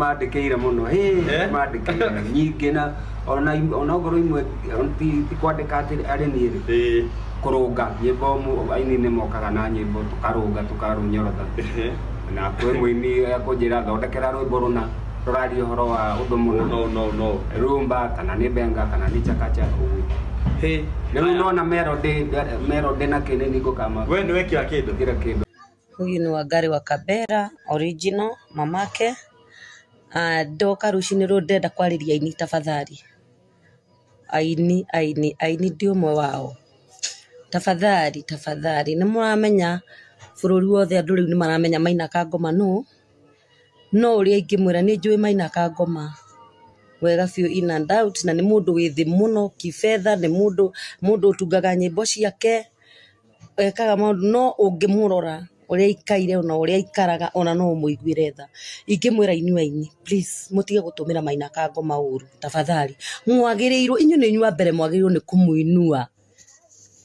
Mandĩkĩire mũno mandĩkĩire nyingĩ na ona ngoro imwe ti kwandĩka atĩ arĩ niĩ kũrũnga nyĩmbo aini nĩ mokaga na nyĩmbo tũkarũnga tũkarũnyorotha na kwĩ mũini akũnjĩra thondekera rwĩmbo rũna rũraria ũhoro wa ũndũ mũna no rumba kana nĩ benga kana nĩ chakacha ũguo rĩu nona melody na kĩnĩni ngũkama we nĩwe kĩra kĩndũ. Huyu ni Wangari wa Kabera original mamake. Ndoka rucinĩ rũrũ ndenda kwarĩria aini tafadhali. Aini ndi ũmwe wao. Tafadhali nĩ mũramenya bũrũri wothe andũ rĩu nĩ maramenya Maina Kangoma no ũrĩa ingĩmwĩra nĩ njũĩ Maina Kangoma wega biũ in and out na nĩ mũndũ wĩ thĩ mũno kĩfedha, nĩ mũndũ ũtungaga nyĩmbo ciake ekaga maũndũ no ũngĩmũrora ũrĩa ikaire ona ũrĩa ikaraga ona no mũiguire tha. Ingĩmwĩra inyuĩ aini please mũtige gũtũmĩra Maina Kangoma ũru tafadhali. Mwagĩrĩirwo inyuĩ nĩ inyuĩ mbere mwagĩrĩirwo nĩ kũmũinua.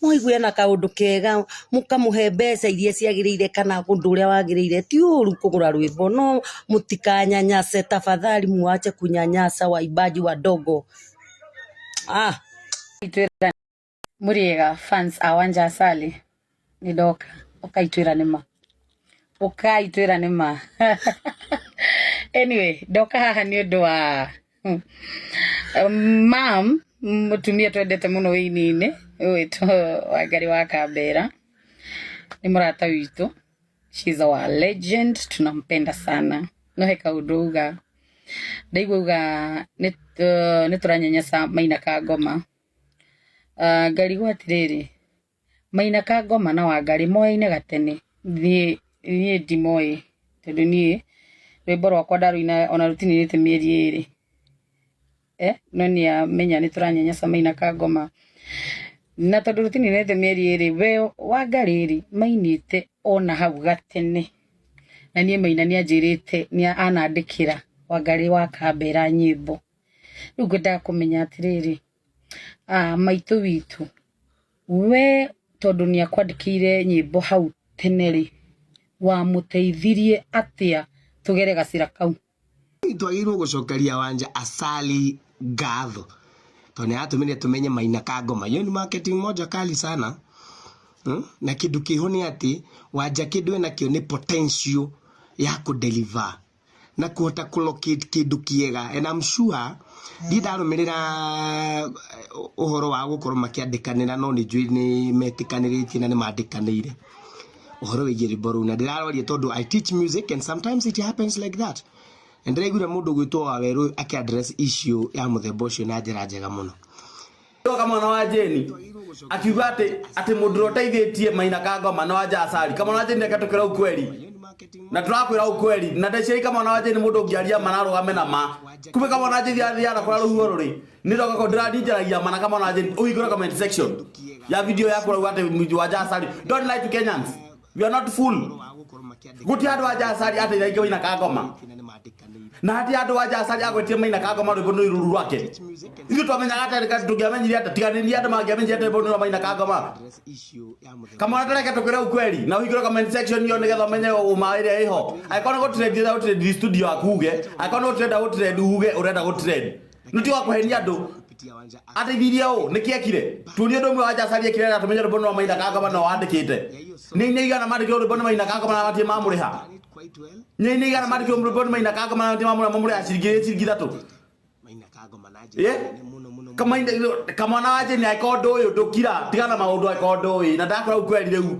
Mũigue na kaũndũ kega mũkamũhe mbeca iria ciagĩrĩire kana ũndũ ũrĩa wagĩrĩire ti ũru kũgũra rwĩmbo no mũtikanyanyase tafadhali, muache kunyanyasa waimbaji wadogo. Muriega fans awanja asali nidoka ukaitwira nima anyway doka haha ni ũndũ wa mam mutumia twendete muno wĩini-inĩ wĩtwo Wangari wa Kabera ni mũrata witũ, she's our legend, tunampenda sana no he kaũndũ uga ndaigua uga nĩ tũranyanyasa Maina Kangoma. Ngari gwatirĩrĩ Maina Kangoma na Wangari moyaine gatene niĩ ndimoĩ tondũ niĩ rwĩmbo rwakwa ndarũina ona rũtininĩte mĩeri 2 no nĩamenya nĩ tũranyanyasa Maina Kangoma na tondũ rũtininĩte mĩeri 2 we Wangari mainĩte ona hau gatene na niĩ Maina nĩanjĩrĩte anandĩkĩra Wangari wa Kabera nyĩmbo. Rĩu ngwendaga kũmenya atĩrĩrĩ maitũ witũ we tondũ nĩakwandĩkĩire nyĩmbo hau tene wamũteithirie atĩa tũgere gacĩra kau? Twagĩrĩirwo gũcokeria Wanja Asali ngatho tondũ nĩatũmire tumenye Maina Kangoma. Hiyo ni marketing moja kali sana na kĩndũ kĩho nĩ atĩ Wanja kĩndũ enakĩo nĩ potential ya kũdeliver na kuhota kũlocate kĩndũ kĩega and I'm sure ndarũmĩrĩra ũhoro wa gũkorwo makĩandĩkanĩra no nĩ njũĩ nĩ metĩkanĩrĩtie na nĩ mandĩkanĩire ũhoro wĩgiĩ rwĩmbo rũu na ndĩraroria tondũ I teach music and sometimes it happens like that and ndĩraiguire mũndũ gwĩtwo Wawerũ akĩ-address issue ya mũthemba ũcio na njĩra njega mũno. Kama mwana wa Jeni akiuga atĩ mũndũ ũteithĩtie Maina Kangoma na Wanja Asali kama mwana wa Jeni akatũkĩra ukweli na turakwĩra ukweli na ndeciria kama mwana wa Jeni mũndũ ũngĩaria manarũgame na ma kumbe kama mwana wa Jeni athiana kũra rũhuho rũrĩ nĩ ndoka ko ndĩranjaragia mana kama mwana wa Jeni ũhingũra comment section ya video yako rauga atĩ Wanja Asali don't lie to Kenyans, we are not fool. Guti andũ Wanja Asali ateithagia Maina Kangoma na hati andũ Wanja Asali agwetie Maina Kangoma rwĩmbo nĩ rũru rwake ithuĩ twamenyaga atĩ tũngĩamenyire atĩ tiganĩria andũ mangĩamenyire atĩ rwĩmbo nĩ rwa Maina Kangoma kama nataka tũkĩre ukweli na ũhingũre comment section yo nĩgetha ũmenye ũma ĩrĩa ĩho aikona gũtrend studio akuge aikona gũtrend uge ũrenda gũtrend nĩtĩ wa kũhenia andũ ateithirie ũ nĩkĩekire tuonie ũndũ ũmwe Wanja Asali ekire na tũmenye rwĩmbo nĩ rwa Maina Kangoma no wandĩkĩte nĩ igana mandĩkĩrwo rwĩmbo nĩ Maina Kangoma na matie mamũrĩha nĩ igana mandĩkĩrwo rwĩmbo nĩ Maina Kangoma na matie mamũrĩha ciringi 3 kama mwana wa Jeni aika ũndũ ũyũ ndũkira tigana maũndũ aika ũndũ ũyũ na ndakora ukweli rĩu